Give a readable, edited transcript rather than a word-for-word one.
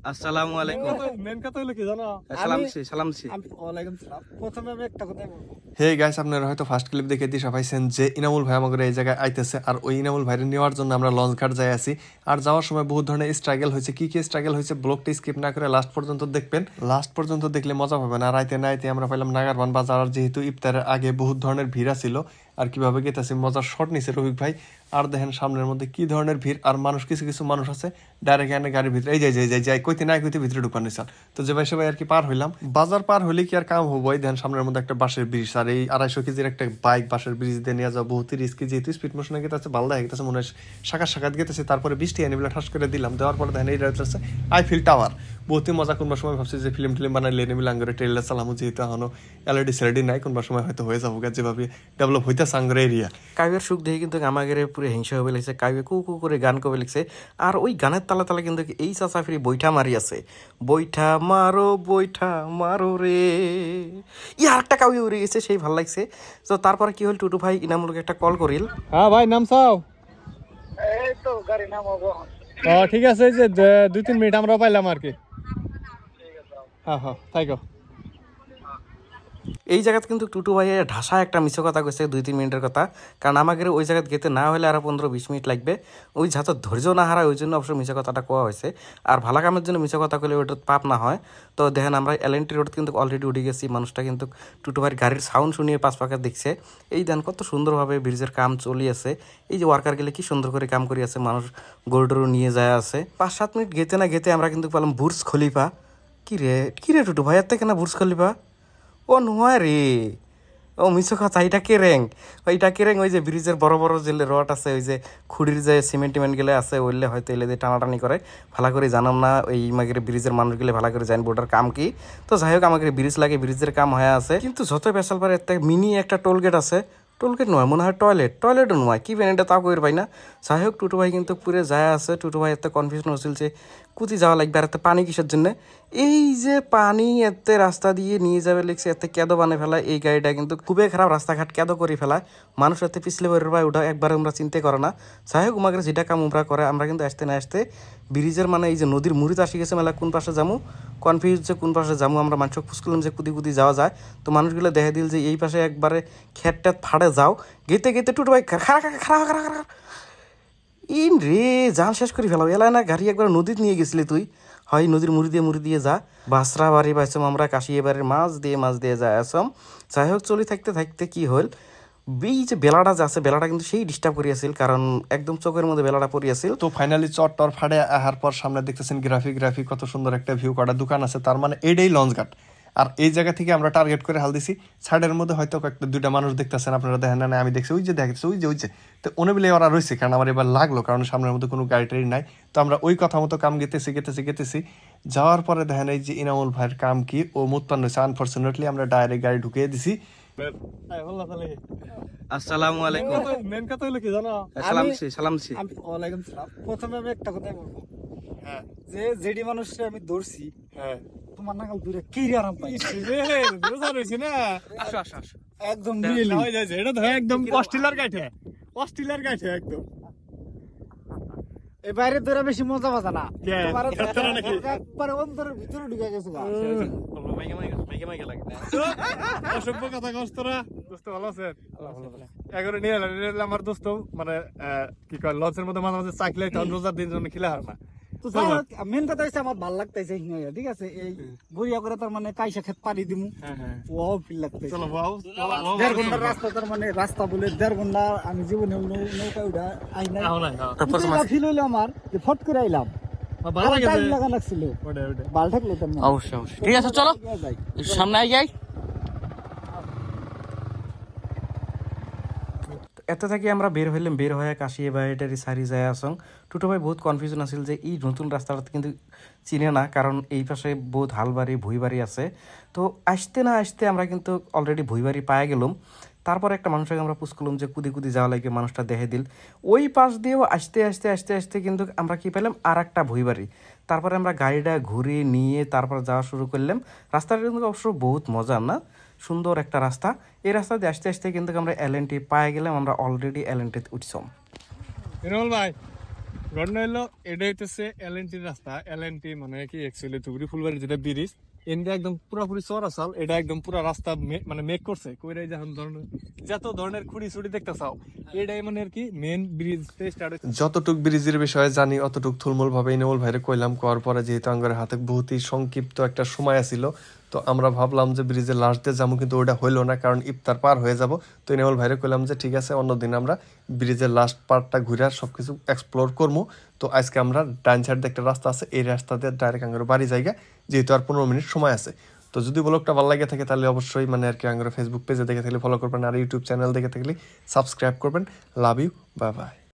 আসসালামু আলাইকুম। মেন কথা হলো কি জানো, সালাম দিছি। ওয়ালাইকুম সালাম। প্রথমে আমি একটা কথা বলবো। হে গাইস, আপনারা হয়তো ফার্স্ট ক্লিপ দেখে দিশা পাইছেন যে ইনামুল ভাই আমাদের এই জায়গায় আইতেছে, আর ওই ইনামুল ভাইরে নেওয়ার জন্য আমরা লঞ্চ ঘাট যাই আছি। আর যাওয়ার সময় বহুত ধরনের স্ট্রাগল হয়েছে। কি কি স্ট্রাগল হয়েছে ব্লগটা স্কিপ না করে লাস্ট পর্যন্ত দেখবেন। লাস্ট পর্যন্ত দেখলে মজা পাবেন। আর আইতে না আইতে আমরা পাইলাম নাগারবান বাজার। আর যেহেতু ইফতারের আগে বহুত ধরনের ভিড় ছিল, আর কিভাবে গেতেছে মজার শট নিছে রফিক ভাই। আর দেখেন সামনের মধ্যে কি ধরনের ভিড়, আর মানুষ কিছু কিছু মানুষ আছে ডাইরেক্ট এনে গাড়ির ভিতরে এই যাই কইতে না কইতে ভিতরে ঢুকান নিছে। তো যে ভাই সবাই আর কি পার হইলাম। বাজার পার হইলে কি আর কাম হবো। এই দেখেন সামনের মধ্যে একটা বাঁশের ব্রিজ, আর এই 250 কেজির একটা বাইক বাঁশের ব্রিজ দিয়ে নিয়ে যাওয়া বহুত রিস্কি। যেহেতু স্পিড মোশনে গেতেছে ভালো লাগে গেতেছে, মনে হয় সাক্ষাৎ গেতেছে। তারপরে 20 টাকা নিবিলা ঠাস করে দিলাম। দেওয়ার পরে দেখেন এই রয়েছে আইফিল টাওয়ার। বহুতই মজা। কোনবা সময় ভাবছি যে ফিল্ম বানাইলে নিবিলা আঙ্গরে ট্রেলার চালামু, যেহেতু এখনো এলইডি সেলডি নাই। কোনবা সময় হয়তো হয়ে যাবো যেভাবে ডেভেলপ হইতেছে আঙ্গরে এরিয়া। কাব্যের সুখ দেখে কিন্তু আমাদের পুরো হিংসা হবে লাগছে। কাব্যে কু কু করে গান কবে লিখছে, আর ওই গানের তালা তালা কিন্তু এই চাচাফিরি বৈঠা মারি আছে। বৈঠা মারো রে, আর একটা কাব্য উড়ে গেছে, সেই ভাল লাগছে। তো তারপরে কি হল, টুটু ভাই ইনামুলকে একটা কল করিল। হ্যাঁ ভাই নামছাও? এই তো গাড়ি নামাবো। ঠিক আছে, এই যে 2-3 মিনিট আমরা পাইলাম আর কি। হ্যাঁ তাই গো। এই জায়গাতে কিন্তু টুটু ভাই ঢাসা একটা মিছো কথা কইছে 2-3 মিনিটের কথা। কারণ আমাদের ওই জায়গায় গেতে না হলে আরো 15-20 মিনিট লাগবে। ওই যাতে ধৈর্য না হারায় ওই জন্য অবশ্য মিছো কথাটা কোয়া হয়েছে। আর ভালো কামের জন্য মিছো কথা কইলে ওটা পাপ না হয়। তো দেখেন আমরা এলএনটি রোড কিন্তু অলরেডি উঠে গেছি। মানুষটা কিন্তু টুটু ভাইয়ের গাড়ির সাউন্ড শুনিয়ে পাশ পাকা দেখছে। এই দেন কত সুন্দরভাবে ব্রিজের কাম চলিয়েছে। এই যে ওয়ার্কার গেলে কি সুন্দর করে কাম করিয়াছে, মানুষ গরুডরু নিয়ে যায় আছে। 5-7 মিনিট গেতে না গেতে আমরা কিন্তু পেলাম বুর্জ খলিফা। কি রে টুটু ভাইয়ের থেকে না বুর্জ খলিফা? ও নয় রে, ও মিছো কথা। এটা কেরেং, ওই যে ব্রিজের বড় বড় যে রড আছে, ওই যে খুঁড়ির যে সিমেন্ট গেলে আছে, ওইলে হয়তো এলে দিয়ে টানাটানি করে। ভালো করে জানাম না ওই মাগের ব্রিজের মানুষগুলো ভালো করে জানবো ওটার কাম কি। তো যাই হোক আমাকে ব্রিজ লাগে, ব্রিজের কাম হয়ে আছে। কিন্তু যত বেসাল পারে একটা মিনি একটা টোল গেট আছে। টোলগেট নয়, মনে হয় টয়লেটও নয়, কি বেন এটা তাও কইর পাই না। যাই হোক টুটু ভাই কিন্তু পুরে যায় আছে। টুটু ভাই এত কনফিউশন হচ্ছিল যে কুতি যাওয়া লাগবে, আর এত পানি কিসের জন্য। এই যে পানি এতে রাস্তা দিয়ে নিয়ে যাবে লিখছে, এতে কেদো বানিয়ে ফেলায় এই গাড়িটা কিন্তু খুবই খারাপ। রাস্তাঘাট কেদো করে ফেলায়, মানুষ এতে পিছলে বেরোর ভাই ওটা একবার আমরা চিন্তা করে না। যাই হোক উমাকে যেটা কাম উমরা করে। আমরা কিন্তু আসতে না আসতে ব্রিজের মানে এই যে নদীর মুড়িতে আসি গেছে। মেলা কোন পাশে যাবো কনফিউজ যে কোন পাশে যাবো। আমরা মানুষকে খুঁজলাম যে কুদি যাওয়া যায়। তো মানুষগুলো দেখা দিল যে এই পাশে একবারে খেট ফাড়ে যাও। গেতে টুটু ভাই খারা ইন রে জান শেষ করে ফেলাও। এলাই না গাড়ি একবার নদীতে নিয়ে গেছিলি তুই, হয় নদীর মুড়ি দিয়ে যা। বাসরা বাড়ি পাইছম আমরা, কাশিয়ে বাড়ির মাছ দিয়ে যায় আসম। যাই হোক চলি থাকতে কি হল, এই যে বেলাটা যে আছে, বেলাটা কিন্তু সেই ডিস্টার্ব করিয়াছিল, কারণ একদম চোখের মধ্যে বেলাটা পড়িয়াছিল। তো ফাইনালি চট্টর ফাড়ে আহার পর সামনে দেখতেছেন গ্রাফিক কত সুন্দর একটা ভিউ করা দোকান আছে। তার মানে এটাই লঞ্চ ঘাট। আর এই জায়গা থেকে আমরা টার্গেট করে হাল দিছি। সাইডের মধ্যে হয়তো একটা 2টা মানুষ দেখতেছেন, আপনারা দেখেন না, আমি দেখছি ওই যে তো অনেকগুলো ওরা রয়েছে। কারণ আমার এবার লাগলো, কারণ সামনের মধ্যে কোনো গাড়ি টাড়ি নাই। তো আমরা ওই কথা মতো কাম গেতেছি যাওয়ার পরে দেখেন এই যে ইনামুল ভাইয়ের কাম কি ও মুতপান্ন হয়েছে। আনফরচুনেটলি আমরা ডাইরেক্ট গাড়ি ঢুকিয়ে দিছি। আসসালামু আলাইকুম। মেন কথা হলো কি জানো, সালাম দিছি। ওয়ালাইকুম সালাম। প্রথমে আমি একটা কথা বলবো। হ্যাঁ, যে যেডি মানুষকে আমি ধরছি, হ্যাঁ তোমার নাকাল দূরে কি আরাম পাইছি রে, বুঝা রইছি না। আসো একদম রিয়েলি হয়ে যাচ্ছে। এটা ধর একদম অস্ট্রেলিয়ার গাইঠে একদম। এই বাইরে তোরা বেশি মজা পাতা না, তোমার একবার অন্তরের ভিতরে ঢুকে গেছে। অসভ্য কথা কস তোরা। দোস্ত ভালো আছেন? এগারো নিয়ে এলাম আমার দোস্ত, মানে কি কয় লঞ্চের মধ্যে মাঝে মাঝে চাকলে তখন রোজার দিন জন্য খেলে হার না। মেন কথা হচ্ছে আমার ভাল লাগতেছে, ঠিক আছে। এই বড়িয়া করে তার মানে কাইসা খেত পানি দিমু, ওয়াও ফিল লাগতেছে। 1.5 ঘন্টার রাস্তা, তার মানে রাস্তা বলে 1.5 ঘন্টা আমি জীবনে নৌকা উঠা আই নাই। ফিল হইলো আমার যে ফট করে আইলাম, লাগা লাগছিল ভাল থাকলো। অবশ্যই ঠিক আছে, চলো সামনে আই যাই। এত থেকে আমরা বের হয়ে কাশিয়ে বাড়িটারি সারি যায় আসং। টুটু ভাই বহুত কনফিউশন আছিল যে এই নতুন রাস্তাটা কিন্তু চিনে না, কারণ এই পাশে বহুত হালবাড়ি ভুইবাড়ি আছে। তো আসতে না আসতে আমরা কিন্তু অলরেডি ভুইবাড়ি পায়ে গেলাম। তারপর একটা মানুষকে আমরা পুষ করলাম যে কুদি যাওয়া লাগে, মানুষটা দেখে দিল। ওই পাশ দিয়েও আসতে কিন্তু আমরা কি পেলাম আর একটা ভুইবাড়ি। তারপরে আমরা গাড়িটা ঘুরিয়ে নিয়ে তারপর যাওয়া শুরু করলাম। রাস্তাটা কিন্তু অবশ্য বহুত মজার না, সুন্দর একটা রাস্তা। এই রাস্তা দিয়ে আসতে কিন্তু আমরা এলএনটি পায়ে গেলাম। আমরা অলরেডি এলএনটিতে উঠছম। বিরমল ভাই ঘটনা হলো এটা হইতেছে এলএনটি রাস্তা, এলএনটি মানে কি অ্যাকচুয়ালি ধুবড়ি ফুলবাড়ি যেটা ব্রিজ, এনটা একদম পুরোপুরি চড়াচাল, এটা একদম পুরো রাস্তা মানে মেক করছে কইরাই যখন ধরনের যত ধরনের খুঁড়ি ছুটি দেখতে চাও, এটাই মানে আর কি মেন ব্রিজ স্টার্ট হচ্ছে। যতটুক ব্রিজের বিষয়ে জানি অতটুক থুলমূল ভাবে ইনামুল ভাইরে কইলাম, করার পরে যেহেতু আঙ্গরের হাতে বহুতই সংক্ষিপ্ত একটা সময় আছিল, তো আমরা ভাবলাম যে ব্রিজের লাস্ট দিয়ে যাবো, কিন্তু ওটা হইলো না কারণ ইফতার পার হয়ে যাব। তো ইনামুল ভাইরে কইলাম যে ঠিক আছে অন্যদিন আমরা ব্রিজের লাস্ট পার্টটা ঘুরে সবকিছু এক্সপ্লোর করবো। তো আজকে আমরা ডাইন সাইড দিয়ে একটা রাস্তা আছে, এই রাস্তা দিয়ে ডাইরেক্ট আঙ্গের বাড়ি জায়গা, যেহেতু আর 15 মিনিট সময় আছে। তো যদি ব্লগটা ভালো লাগে থাকে তাহলে অবশ্যই মানে আর কি আঙ্গের ফেসবুক পেজে দেখে থাকলে ফলো করবেন, আর ইউটিউব চ্যানেল দেখে থাকলে সাবস্ক্রাইব করবেন। Love you, bye by.